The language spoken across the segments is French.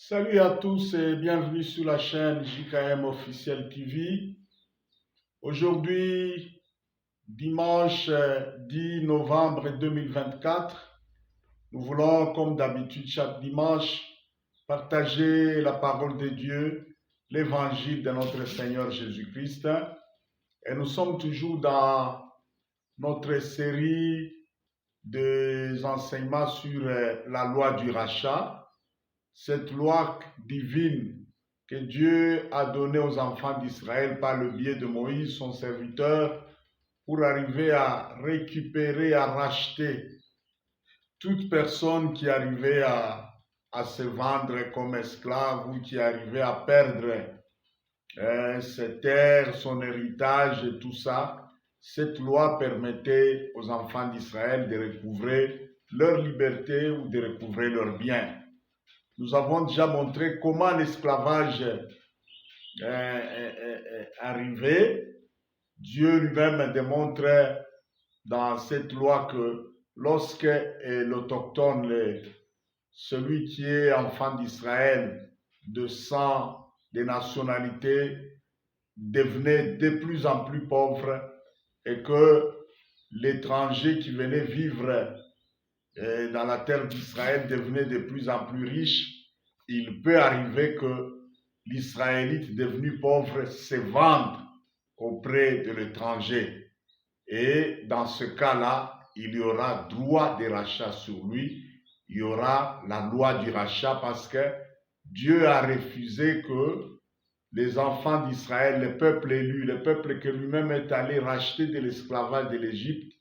Salut à tous et bienvenue sur la chaîne JKM Officiel TV. Aujourd'hui, dimanche 10 novembre 2024, nous voulons, comme d'habitude, chaque dimanche, partager la parole de Dieu, l'évangile de notre Seigneur Jésus-Christ. Et nous sommes toujours dans notre série des enseignements sur la loi du rachat. Cette loi divine que Dieu a donnée aux enfants d'Israël par le biais de Moïse, son serviteur, pour arriver à récupérer, à racheter toute personne qui arrivait à se vendre comme esclave ou qui arrivait à perdre ses terres, son héritage et tout ça. Cette loi permettait aux enfants d'Israël de recouvrer leur liberté ou de recouvrer leurs biens. Nous avons déjà montré comment l'esclavage est arrivé. Dieu lui-même démontre dans cette loi que lorsque l'autochtone, celui qui est enfant d'Israël, de sang, de nationalité, devenait de plus en plus pauvre et que l'étranger qui venait vivre dans la terre d'Israël devenait de plus en plus riche, il peut arriver que l'Israélite devenu pauvre se vende auprès de l'étranger. Et dans ce cas-là, il y aura droit de rachat sur lui, il y aura la loi du rachat parce que Dieu a refusé que les enfants d'Israël, le peuple élu, le peuple que lui-même est allé racheter de l'esclavage de l'Égypte,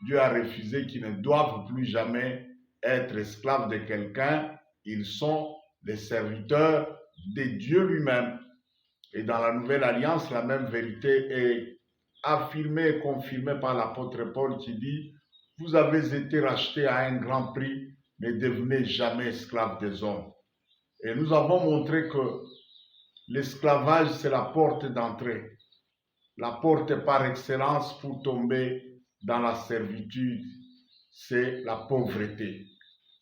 Dieu a refusé qu'ils ne doivent plus jamais être esclaves de quelqu'un. Ils sont les serviteurs de Dieu lui-même. Et dans la Nouvelle Alliance, la même vérité est affirmée et confirmée par l'apôtre Paul qui dit « Vous avez été rachetés à un grand prix, ne devenez jamais esclaves des hommes. » Et nous avons montré que l'esclavage, c'est la porte d'entrée, la porte par excellence pour tomber dans la servitude, c'est la pauvreté.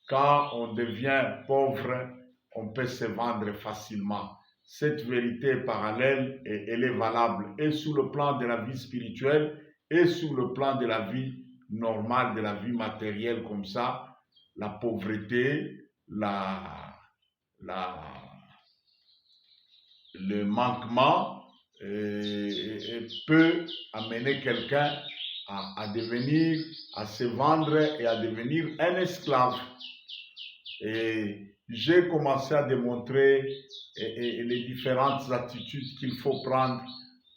Quand on devient pauvre, on peut se vendre facilement. Cette vérité est parallèle et elle est valable et sur le plan de la vie spirituelle et sur le plan de la vie normale, de la vie matérielle comme ça. La pauvreté, le manquement peut amener quelqu'un à devenir, à se vendre et à devenir un esclave. Et j'ai commencé à démontrer les différentes attitudes qu'il faut prendre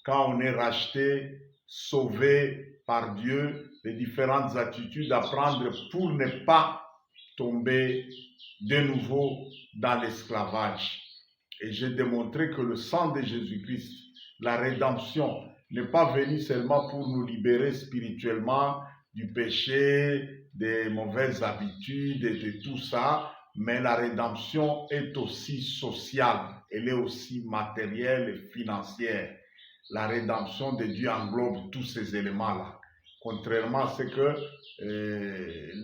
quand on est racheté, sauvé par Dieu, les différentes attitudes à prendre pour ne pas tomber de nouveau dans l'esclavage. Et j'ai démontré que le sang de Jésus-Christ, la rédemption, n'est pas venu seulement pour nous libérer spirituellement du péché, des mauvaises habitudes et de tout ça, mais la rédemption est aussi sociale, elle est aussi matérielle et financière. La rédemption de Dieu englobe tous ces éléments-là. Contrairement à ce que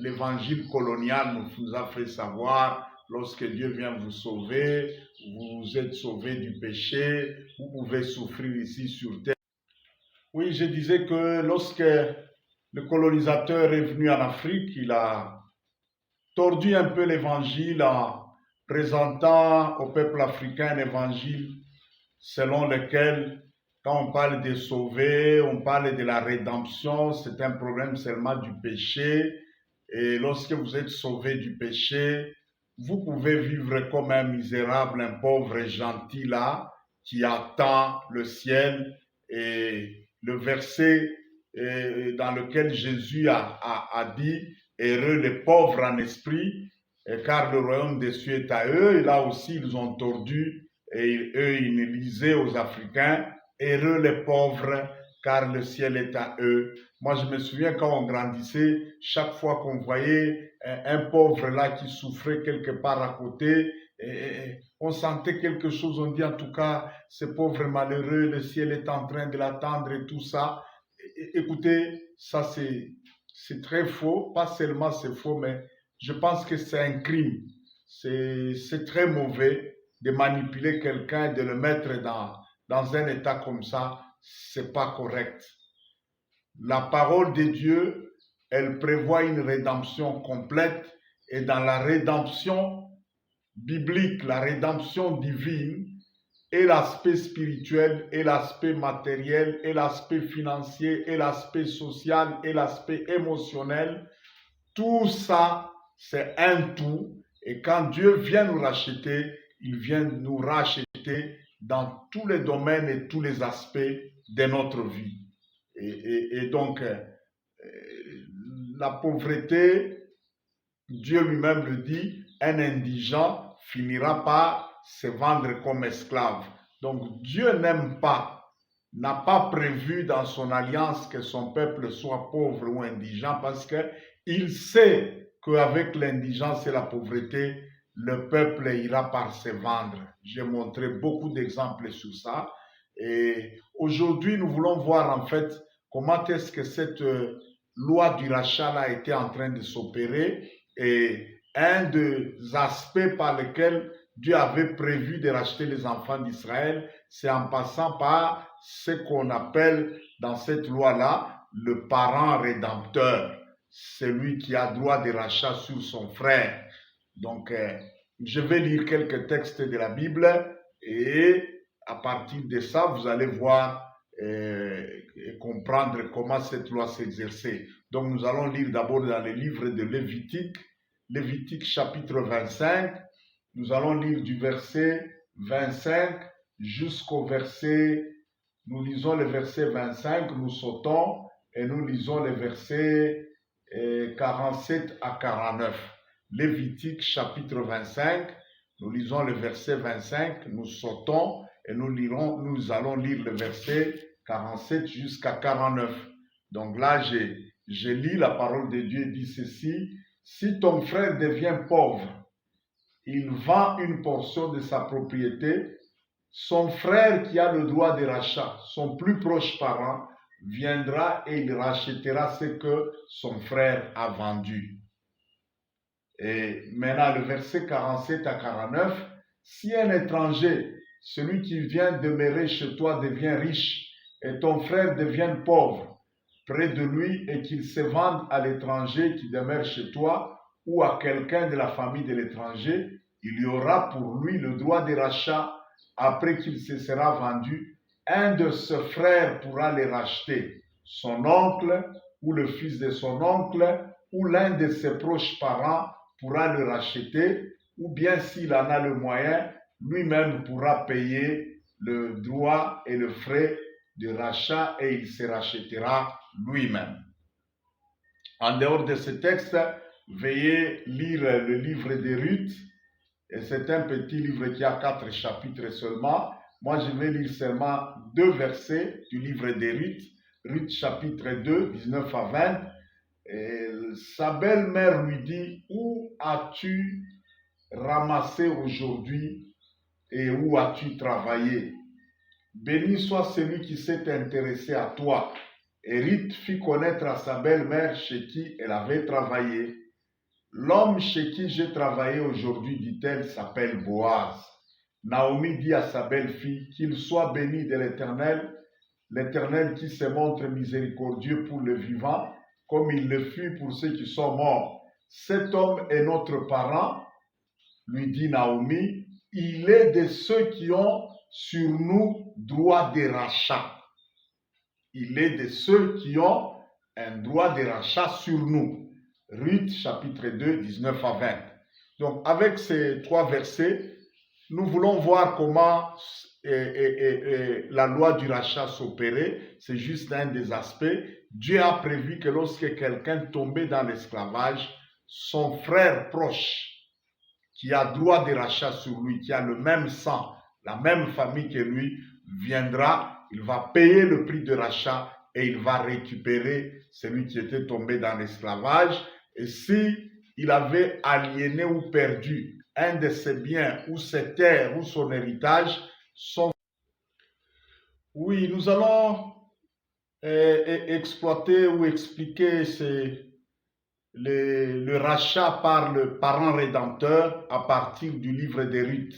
l'évangile colonial nous a fait savoir, lorsque Dieu vient vous sauver, vous êtes sauvé du péché, vous pouvez souffrir ici sur terre. Oui, je disais que lorsque le colonisateur est venu en Afrique, il a tordu un peu l'évangile en présentant au peuple africain un évangile selon lequel, quand on parle de sauver, on parle de la rédemption, c'est un problème seulement du péché. Et lorsque vous êtes sauvé du péché, vous pouvez vivre comme un misérable, un pauvre gentil là, qui attend le ciel. Et le verset dans lequel Jésus a dit, heureux les pauvres en esprit, car le royaume des cieux est à eux. Et là aussi, ils ont tordu, et eux, ils lisaient aux Africains, heureux les pauvres, car le ciel est à eux. Moi, je me souviens quand on grandissait, chaque fois qu'on voyait un pauvre là qui souffrait quelque part à côté, on sentait quelque chose, on dit en tout cas, ce pauvre malheureux, le ciel est en train de l'attendre et tout ça. Écoutez, ça c'est très faux, pas seulement c'est faux, mais je pense que c'est un crime, c'est très mauvais de manipuler quelqu'un, de le mettre dans un état comme ça, c'est pas correct. La parole de Dieu, elle prévoit une rédemption complète, et dans la rédemption biblique, la rédemption divine, et l'aspect spirituel, et l'aspect matériel, et l'aspect financier, et l'aspect social, et l'aspect émotionnel, tout ça, c'est un tout. Et quand Dieu vient nous racheter, il vient nous racheter dans tous les domaines et tous les aspects de notre vie. Et donc, la pauvreté, Dieu lui-même le dit, un indigent finira par se vendre comme esclave. Donc Dieu n'aime pas, n'a pas prévu dans son alliance que son peuple soit pauvre ou indigent, parce qu'il sait qu'avec l'indigence et la pauvreté, le peuple ira par se vendre. J'ai montré beaucoup d'exemples sur ça. Et aujourd'hui, nous voulons voir en fait comment est-ce que cette loi du rachat là était en train de s'opérer. Et un des aspects par lesquels Dieu avait prévu de racheter les enfants d'Israël, c'est en passant par ce qu'on appelle dans cette loi-là le parent rédempteur, celui qui a droit de rachat sur son frère. Donc, je vais lire quelques textes de la Bible et à partir de ça, vous allez voir et comprendre comment cette loi s'exerçait. Donc, nous allons lire d'abord dans le livre de Lévitique, Lévitique chapitre 25. Nous allons lire du verset 25 jusqu'au verset, nous lisons le verset 25, nous sautons et nous lisons les versets 47 à 49. Lévitique chapitre 25, nous lisons le verset 25, nous sautons et nous allons lire le verset 47 jusqu'à 49. Donc là, je lis la parole de Dieu, dit ceci: si ton frère devient pauvre, il vend une portion de sa propriété, son frère qui a le droit de rachat, son plus proche parent, viendra et il rachètera ce que son frère a vendu. Et maintenant, le verset 47 à 49, si un étranger, celui qui vient demeurer chez toi, devient riche et ton frère devient pauvre près de lui et qu'il se vende à l'étranger qui demeure chez toi ou à quelqu'un de la famille de l'étranger, il y aura pour lui le droit de rachat après qu'il se sera vendu. Un de ses frères pourra les racheter, son oncle ou le fils de son oncle ou l'un de ses proches parents pourra le racheter, ou bien s'il en a le moyen, lui-même pourra payer le droit et le frais de rachat et il se rachètera lui-même. En dehors de ce texte, veuillez lire le livre de Ruth, et c'est un petit livre qui a 4 chapitres seulement. Moi, je vais lire seulement 2 versets du livre de Ruth, Ruth chapitre 2, 19 à 20. Et sa belle-mère lui dit: où as-tu ramassé aujourd'hui et où as-tu travaillé? Béni soit celui qui s'est intéressé à toi. Et Ruth fit connaître à sa belle-mère chez qui elle avait travaillé. L'homme chez qui j'ai travaillé aujourd'hui, dit-elle, s'appelle Boaz. Naomi dit à sa belle-fille: qu'il soit béni de l'Éternel, l'Éternel qui se montre miséricordieux pour le vivant, comme il le fut pour ceux qui sont morts. Cet homme est notre parent, lui dit Naomi, il est de ceux qui ont sur nous droit de rachat. Il est de ceux qui ont un droit de rachat sur nous. Ruth chapitre 2, 19 à 20. Donc avec ces 3 versets, nous voulons voir comment la loi du rachat s'opérait. C'est juste un des aspects. Dieu a prévu que lorsque quelqu'un tombait dans l'esclavage, son frère proche, qui a droit de rachat sur lui, qui a le même sang, la même famille que lui, viendra, il va payer le prix de rachat et il va récupérer celui qui était tombé dans l'esclavage. Et si il avait aliéné ou perdu un de ses biens ou ses terres ou son héritage, Oui, nous allons exploiter ou expliquer le rachat par le parent rédempteur à partir du livre de Ruth.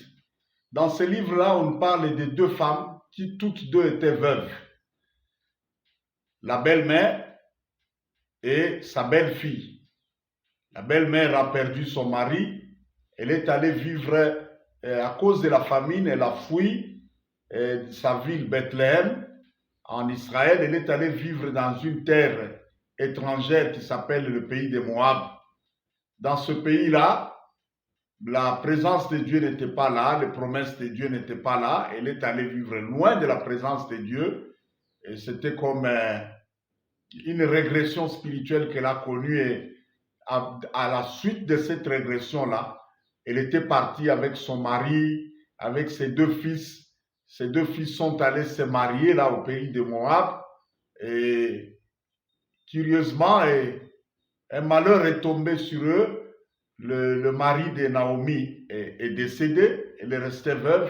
Dans ce livre-là, on parle de deux femmes qui toutes deux étaient veuves. La belle-mère et sa belle-fille. La belle-mère a perdu son mari. Elle est allée vivre, à cause de la famine, elle a fui sa ville Bethléem en Israël. Elle est allée vivre dans une terre étrangère qui s'appelle le pays de Moab. Dans ce pays-là, la présence de Dieu n'était pas là, les promesses de Dieu n'étaient pas là. Elle est allée vivre loin de la présence de Dieu. Et c'était comme une régression spirituelle qu'elle a connue. Et à la suite de cette régression-là, elle était partie avec son mari, avec ses deux fils. Ces deux fils sont allés se marier là au pays de Moab. Et curieusement, un malheur est tombé sur eux. Le mari de Naomi est décédé, elle est restée veuve,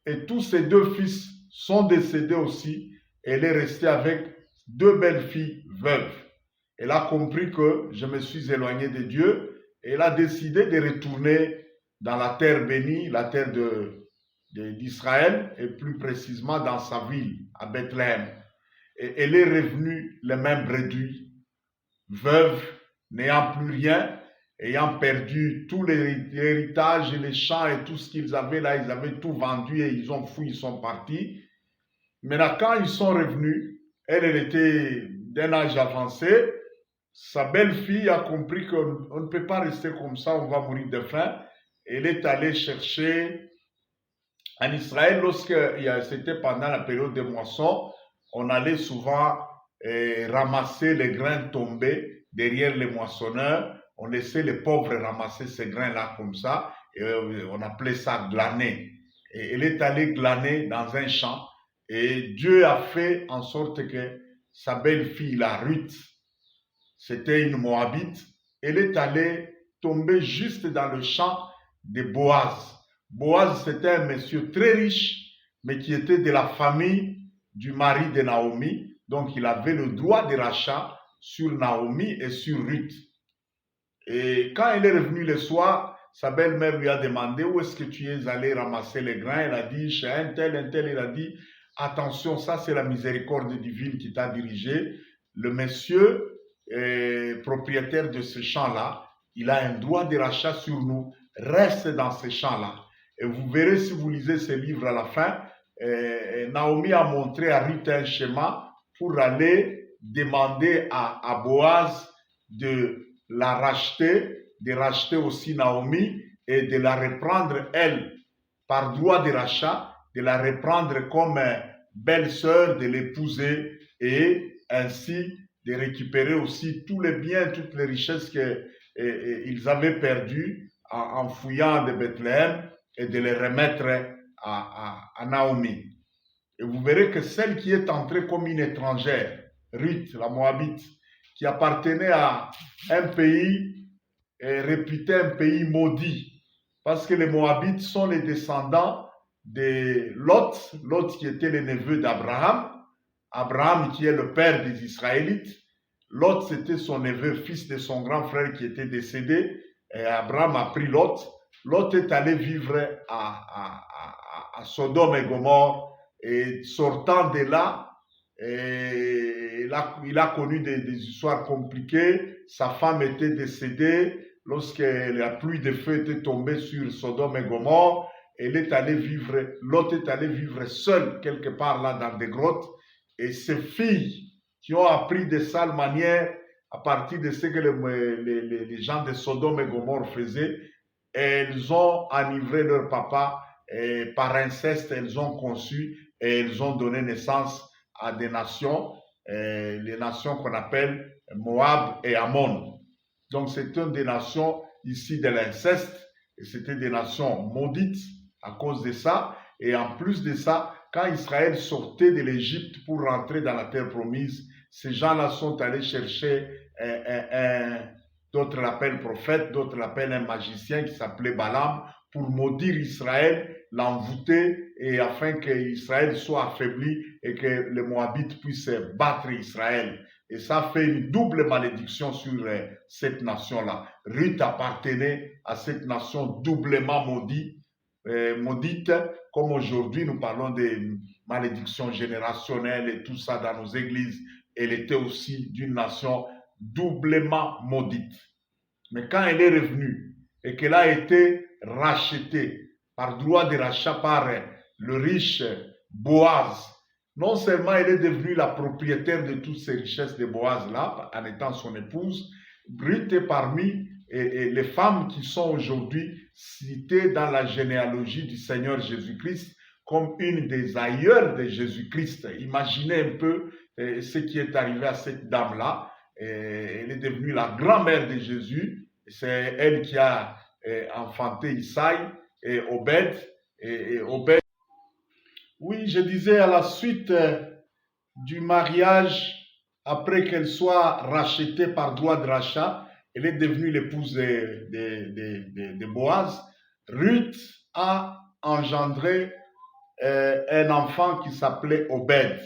et tous ses deux fils sont décédés aussi. Elle est restée avec deux belles filles veuves. Elle a compris que je me suis éloigné de Dieu, et elle a décidé de retourner dans la terre bénie, la terre d'Israël, et plus précisément dans sa ville, à Bethléem. Et elle est revenue les mains bredouilles, veuve, n'ayant plus rien, ayant perdu tout l'héritage et les champs et tout ce qu'ils avaient là, ils avaient tout vendu et ils ont fui, ils sont partis. Maintenant, quand ils sont revenus, elle était d'un âge avancé, sa belle-fille a compris qu'on ne peut pas rester comme ça, on va mourir de faim. Elle est allée chercher en Israël, lorsque c'était pendant la période des moissons, on allait souvent ramasser les grains tombés derrière les moissonneurs. On laissait les pauvres ramasser ces grains-là comme ça, et on appelait ça glaner. Et elle est allée glaner dans un champ, et Dieu a fait en sorte que sa belle-fille, la Ruth, c'était une Moabite, elle est allée tomber juste dans le champ de Boaz. Boaz, c'était un monsieur très riche, mais qui était de la famille du mari de Naomi, donc il avait le droit de rachat sur Naomi et sur Ruth. Et quand elle est revenue le soir, sa belle-mère lui a demandé où est-ce que tu es allé ramasser les grains. Elle a dit chez un tel. Il a dit attention, ça c'est la miséricorde divine qui t'a dirigé. Le monsieur propriétaire de ce champ-là, il a un droit de rachat sur nous. Reste dans ce champ-là. Et vous verrez si vous lisez ce livre à la fin, Naomi a montré à Ruth un schéma pour aller demander à Boaz de la racheter, de racheter aussi Naomi et de la reprendre, elle, par droit de rachat, de la reprendre comme belle-sœur, de l'épouser et ainsi de récupérer aussi tous les biens, toutes les richesses qu'ils avaient perdues en fouillant de Bethléem et de les remettre à Naomi. Et vous verrez que celle qui est entrée comme une étrangère, Ruth, la Moabite, qui appartenait à un pays réputé, un pays maudit, parce que les Moabites sont les descendants de Lot, Lot qui était le neveu d'Abraham, Abraham qui est le père des Israélites, Lot c'était son neveu, fils de son grand frère qui était décédé, et Abraham a pris Lot. Lot est allé vivre à Sodome et Gomorrhe, et sortant de là, et il a connu des histoires compliquées. Sa femme était décédée lorsque la pluie de feu était tombée sur Sodome et Gomorre. Elle est allée vivre, Lot est allé vivre seul quelque part là dans des grottes. Et ses filles qui ont appris de sales manières à partir de ce que les gens de Sodome et Gomorre faisaient, elles ont enivré leur papa et par inceste, elles ont conçu et elles ont donné naissance à des nations, les nations qu'on appelle Moab et Ammon. Donc c'est une des nations ici de l'inceste, et c'était des nations maudites à cause de ça. Et en plus de ça, quand Israël sortait de l'Égypte pour rentrer dans la terre promise, ces gens-là sont allés chercher d'autres l'appellent prophète, d'autres l'appellent un magicien qui s'appelait Balaam, pour maudire Israël, l'envoûter, et afin qu'Israël soit affaibli et que les Moabites puissent battre Israël. Et ça fait une double malédiction sur cette nation-là. Ruth appartenait à cette nation doublement maudite, maudite, comme aujourd'hui nous parlons des malédictions générationnelles et tout ça dans nos églises. Elle était aussi d'une nation doublement maudite. Mais quand elle est revenue et qu'elle a été rachetée par droit de rachat par le riche Boaz, non seulement elle est devenue la propriétaire de toutes ces richesses de Boaz-là, en étant son épouse, Ruth est parmi les femmes qui sont aujourd'hui citées dans la généalogie du Seigneur Jésus-Christ comme une des aïeules de Jésus-Christ. Imaginez un peu ce qui est arrivé à cette dame-là. Elle est devenue la grand-mère de Jésus. C'est elle qui a enfanté Isaïe et Obed. Oui, je disais à la suite du mariage, après qu'elle soit rachetée par droit de rachat, elle est devenue l'épouse de Boaz. Ruth a engendré un enfant qui s'appelait Obed.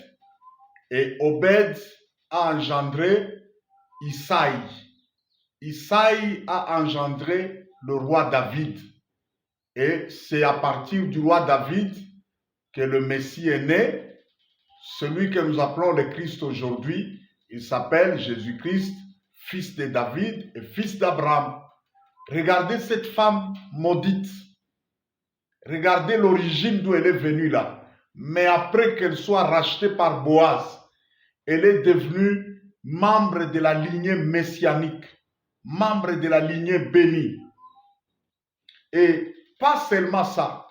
Et Obed a engendré Isaïe. Isaïe a engendré le roi David. Et c'est à partir du roi David que le Messie est né. Celui que nous appelons le Christ aujourd'hui, il s'appelle Jésus-Christ, fils de David et fils d'Abraham. Regardez cette femme maudite. Regardez l'origine d'où elle est venue là. Mais après qu'elle soit rachetée par Boaz, elle est devenue membre de la lignée messianique, membre de la lignée bénie. Et pas seulement ça,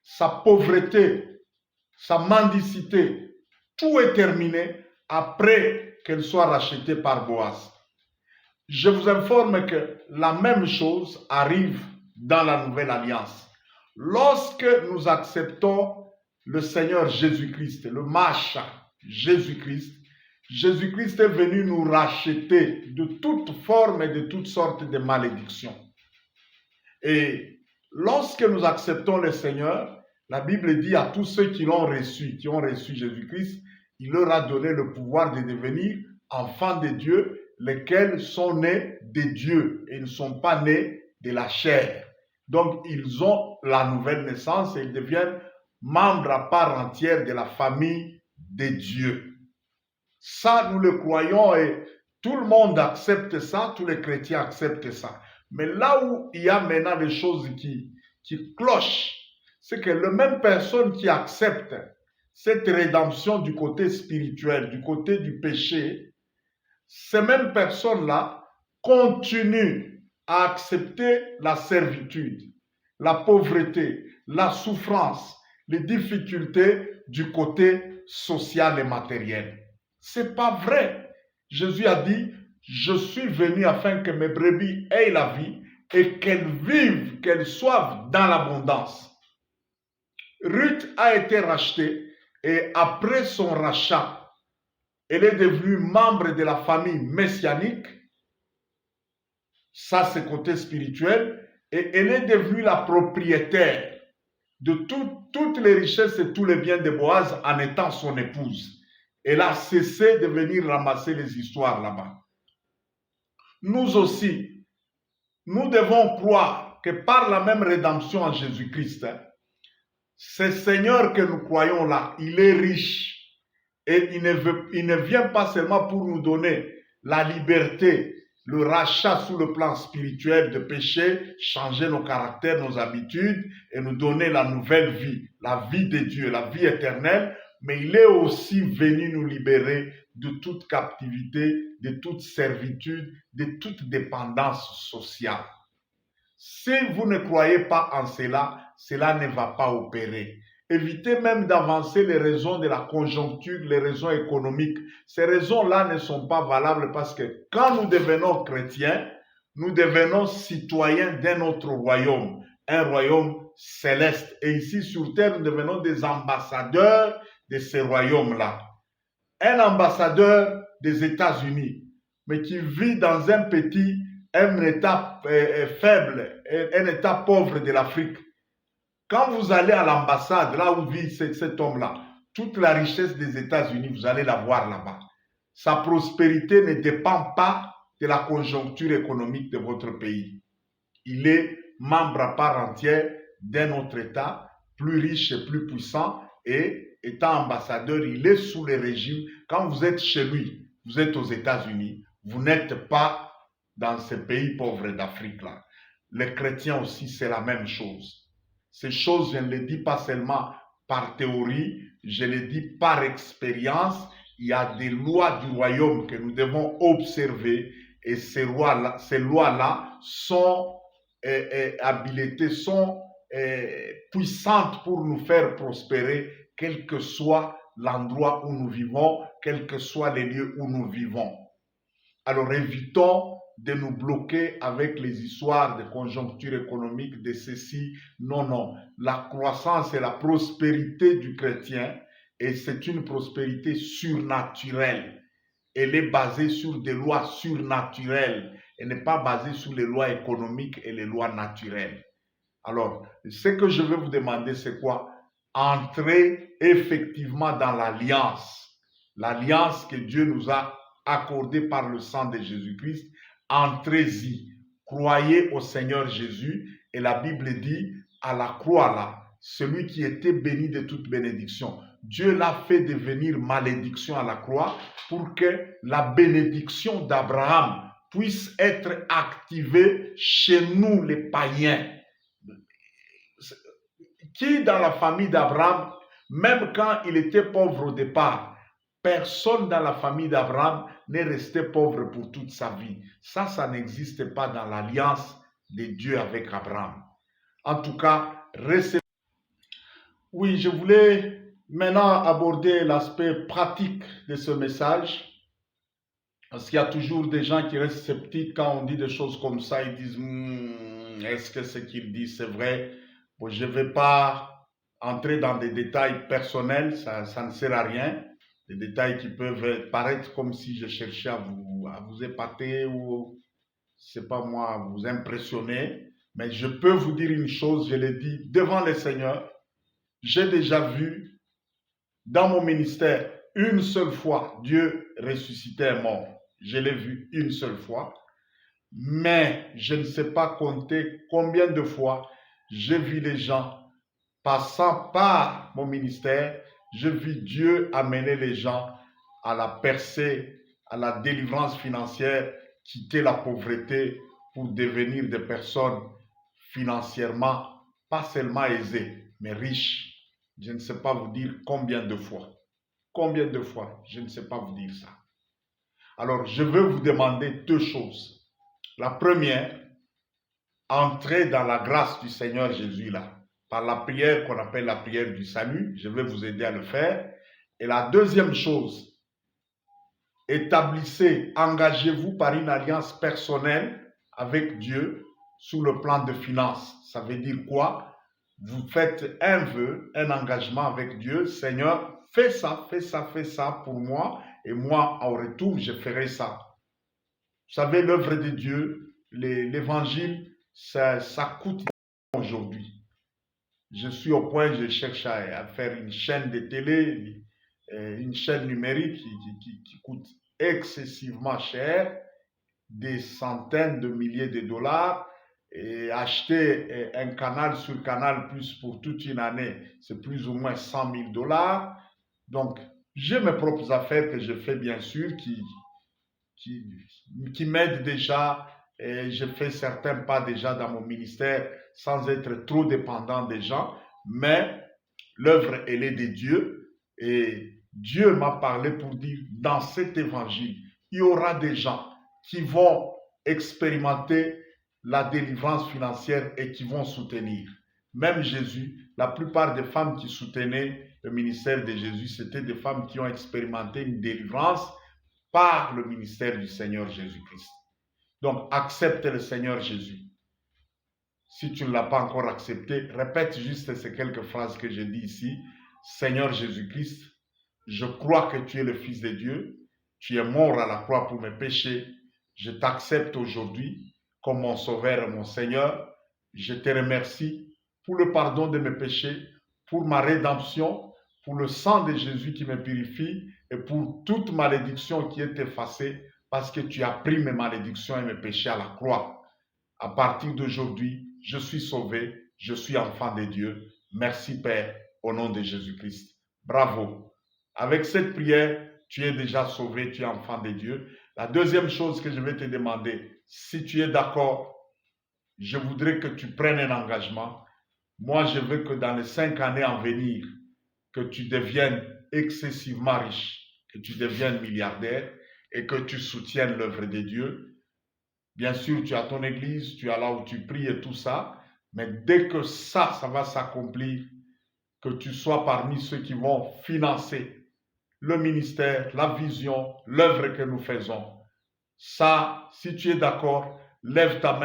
sa pauvreté, sa mendicité, tout est terminé après qu'elle soit rachetée par Boaz. Je vous informe que la même chose arrive dans la nouvelle alliance. Lorsque nous acceptons le Seigneur Jésus-Christ, le Macha Jésus-Christ, Jésus-Christ est venu nous racheter de toute forme et de toutes sortes de malédictions. Et lorsque nous acceptons le Seigneur, la Bible dit à tous ceux qui l'ont reçu, qui ont reçu Jésus-Christ, il leur a donné le pouvoir de devenir enfants de Dieu, lesquels sont nés de Dieu et ne sont pas nés de la chair. Donc, ils ont la nouvelle naissance et ils deviennent membres à part entière de la famille de Dieu. Ça, nous le croyons et tout le monde accepte ça, tous les chrétiens acceptent ça. Mais là où il y a maintenant des choses qui clochent, c'est que les mêmes personnes qui acceptent cette rédemption du côté spirituel, du côté du péché, ces mêmes personnes-là continuent à accepter la servitude, la pauvreté, la souffrance, les difficultés du côté social et matériel. C'est pas vrai. Jésus a dit, je suis venu afin que mes brebis aient la vie et qu'elles vivent, qu'elles soient dans l'abondance. Ruth a été rachetée et après son rachat, elle est devenue membre de la famille messianique. Ça, c'est côté spirituel. Et elle est devenue la propriétaire de toutes les richesses et tous les biens de Boaz en étant son épouse. Elle a cessé de venir ramasser les histoires là-bas. Nous aussi, nous devons croire que par la même rédemption en Jésus-Christ, ce Seigneur que nous croyons là, il est riche. Et il ne vient pas seulement pour nous donner la liberté, le rachat sous le plan spirituel de péché, changer nos caractères, nos habitudes et nous donner la nouvelle vie, la vie de Dieu, la vie éternelle, mais il est aussi venu nous libérer de toute captivité, de toute servitude, de toute dépendance sociale. Si vous ne croyez pas en cela, cela ne va pas opérer. Évitez même d'avancer les raisons de la conjoncture, les raisons économiques. Ces raisons-là ne sont pas valables parce que quand nous devenons chrétiens, nous devenons citoyens d'un autre royaume, un royaume céleste. Et ici sur terre, nous devenons des ambassadeurs de ce royaume-là. Un ambassadeur des États-Unis, mais qui vit dans un État faible, un État pauvre de l'Afrique. Quand vous allez à l'ambassade, là où vit cet homme-là, toute la richesse des États-Unis, vous allez la voir là-bas. Sa prospérité ne dépend pas de la conjoncture économique de votre pays. Il est membre à part entière d'un autre État, plus riche et plus puissant, et étant ambassadeur, il est sous le régime. Quand vous êtes chez lui, vous êtes aux États-Unis, vous n'êtes pas dans ces pays pauvres d'Afrique-là. Les chrétiens aussi, c'est la même chose. Ces choses, je ne les dis pas seulement par théorie, je les dis par expérience. Il y a des lois du royaume que nous devons observer et ces lois-là sont habilitées, sont puissantes pour nous faire prospérer, quel que soit l'endroit où nous vivons, quels que soient les lieux où nous vivons. Alors évitons de nous bloquer avec les histoires de conjoncture économique, de ceci. Non, non. La croissance et la prospérité du chrétien, et c'est une prospérité surnaturelle. Elle est basée sur des lois surnaturelles. Elle n'est pas basée sur les lois économiques et les lois naturelles. Alors, ce que je vais vous demander, c'est quoi? Entrez effectivement dans l'alliance. L'alliance que Dieu nous a accordée par le sang de Jésus-Christ. Entrez-y. Croyez au Seigneur Jésus. Et la Bible dit, à la croix là, celui qui était béni de toute bénédiction, Dieu l'a fait devenir malédiction à la croix pour que la bénédiction d'Abraham puisse être activée chez nous les païens. Qui dans la famille d'Abraham, même quand il était pauvre au départ, personne dans la famille d'Abraham n'est resté pauvre pour toute sa vie. Ça n'existe pas dans l'alliance de Dieu avec Abraham. En tout cas, oui, je voulais maintenant aborder l'aspect pratique de ce message. Parce qu'il y a toujours des gens qui restent sceptiques quand on dit des choses comme ça. Ils disent, est-ce que ce qu'il dit, c'est vrai? Bon, je ne vais pas entrer dans des détails personnels, ça ne sert à rien. Des détails qui peuvent paraître comme si je cherchais à vous épater ou, c'est pas moi, à vous impressionner. Mais je peux vous dire une chose, je l'ai dit devant le Seigneur. J'ai déjà vu dans mon ministère une seule fois Dieu ressusciter un mort. Je l'ai vu une seule fois. Mais je ne sais pas compter combien de fois j'ai vu les gens passant par mon ministère, j'ai vu Dieu amener les gens à la percée, à la délivrance financière, quitter la pauvreté pour devenir des personnes financièrement, pas seulement aisées, mais riches. Je ne sais pas vous dire combien de fois. Combien de fois, je ne sais pas vous dire ça. Alors, je veux vous demander deux choses. La première, entrez dans la grâce du Seigneur Jésus là, par la prière qu'on appelle la prière du salut. Je vais vous aider à le faire. Et la deuxième chose, établissez, engagez-vous par une alliance personnelle avec Dieu sous le plan de finances. Ça veut dire quoi? Vous faites un vœu, un engagement avec Dieu. Seigneur, fais ça, fais ça, fais ça pour moi. Et moi, en retour, je ferai ça. Vous savez, l'œuvre de Dieu, l'évangile, ça coûte aujourd'hui. Je suis au point, je cherche à faire une chaîne de télé, une chaîne numérique qui coûte excessivement cher, des centaines de milliers de dollars, et acheter un canal sur Canal Plus pour toute une année, c'est plus ou moins 100 000 dollars. Donc, j'ai mes propres affaires que je fais bien sûr, qui m'aident déjà, et je fais certains pas déjà dans mon ministère sans être trop dépendant des gens, mais l'œuvre, elle est de Dieu, et Dieu m'a parlé pour dire, dans cet évangile, il y aura des gens qui vont expérimenter la délivrance financière et qui vont soutenir. Même Jésus, la plupart des femmes qui soutenaient le ministère de Jésus, c'était des femmes qui ont expérimenté une délivrance par le ministère du Seigneur Jésus-Christ. Donc, accepte le Seigneur Jésus. Si tu ne l'as pas encore accepté, répète juste ces quelques phrases que je dis ici. Seigneur Jésus-Christ, je crois que tu es le Fils de Dieu. Tu es mort à la croix pour mes péchés. Je t'accepte aujourd'hui comme mon Sauveur et mon Seigneur. Je te remercie pour le pardon de mes péchés, pour ma rédemption, pour le sang de Jésus qui me purifie et pour toute malédiction qui est effacée parce que tu as pris mes malédictions et mes péchés à la croix. À partir d'aujourd'hui, je suis sauvé, je suis enfant de Dieu. Merci Père, au nom de Jésus-Christ. Bravo. Avec cette prière, tu es déjà sauvé, tu es enfant de Dieu. La deuxième chose que je vais te demander, si tu es d'accord, je voudrais que tu prennes un engagement. Moi, je veux que dans les 5 années à venir, que tu deviennes excessivement riche, que tu deviennes milliardaire et que tu soutiennes l'œuvre de Dieu. Bien sûr, tu as ton église, tu as là où tu pries et tout ça, mais dès que ça va s'accomplir, que tu sois parmi ceux qui vont financer le ministère, la vision, l'œuvre que nous faisons. Ça, si tu es d'accord, lève ta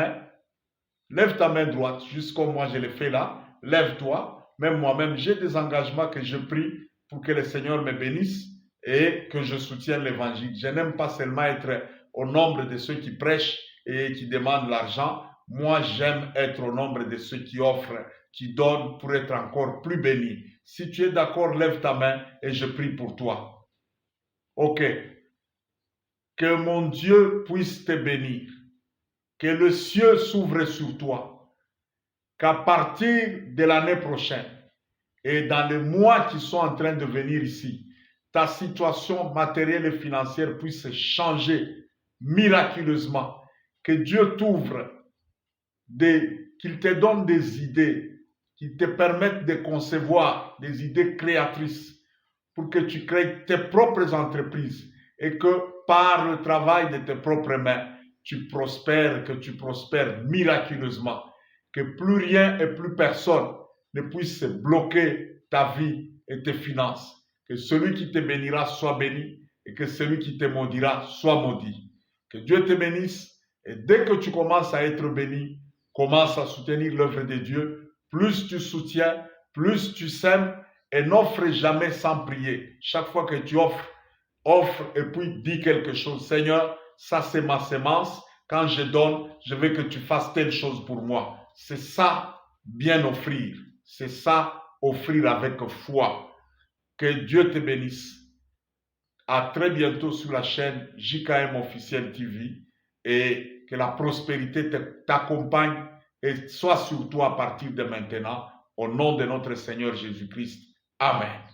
main droite, juste comme moi je l'ai fait là, lève-toi. Même moi-même, j'ai des engagements que je prie pour que le Seigneur me bénisse et que je soutienne l'évangile. Je n'aime pas seulement être au nombre de ceux qui prêchent et qui demandent l'argent. Moi, j'aime être au nombre de ceux qui offrent, qui donnent pour être encore plus bénis. Si tu es d'accord, lève ta main et je prie pour toi. Ok. Que mon Dieu puisse te bénir. Que le ciel s'ouvre sur toi. Qu'à partir de l'année prochaine et dans les mois qui sont en train de venir ici, ta situation matérielle et financière puisse changer miraculeusement. Que Dieu t'ouvre, qu'il te donne des idées, qui te permettent de concevoir des idées créatrices pour que tu crées tes propres entreprises et que par le travail de tes propres mains, tu prospères, que tu prospères miraculeusement, que plus rien et plus personne ne puisse bloquer ta vie et tes finances. Que celui qui te bénira soit béni et que celui qui te maudira soit maudit. Que Dieu te bénisse et dès que tu commences à être béni, commence à soutenir l'œuvre de Dieu. Plus tu soutiens, plus tu sèmes et n'offre jamais sans prier. Chaque fois que tu offres et puis dis quelque chose. Seigneur, ça c'est ma sémence. Quand je donne, je veux que tu fasses telle chose pour moi. C'est ça, bien offrir. C'est ça, offrir avec foi. Que Dieu te bénisse. À très bientôt sur la chaîne JKM Officiel TV et que la prospérité t'accompagne et soit sur toi à partir de maintenant. Au nom de notre Seigneur Jésus-Christ. Amen.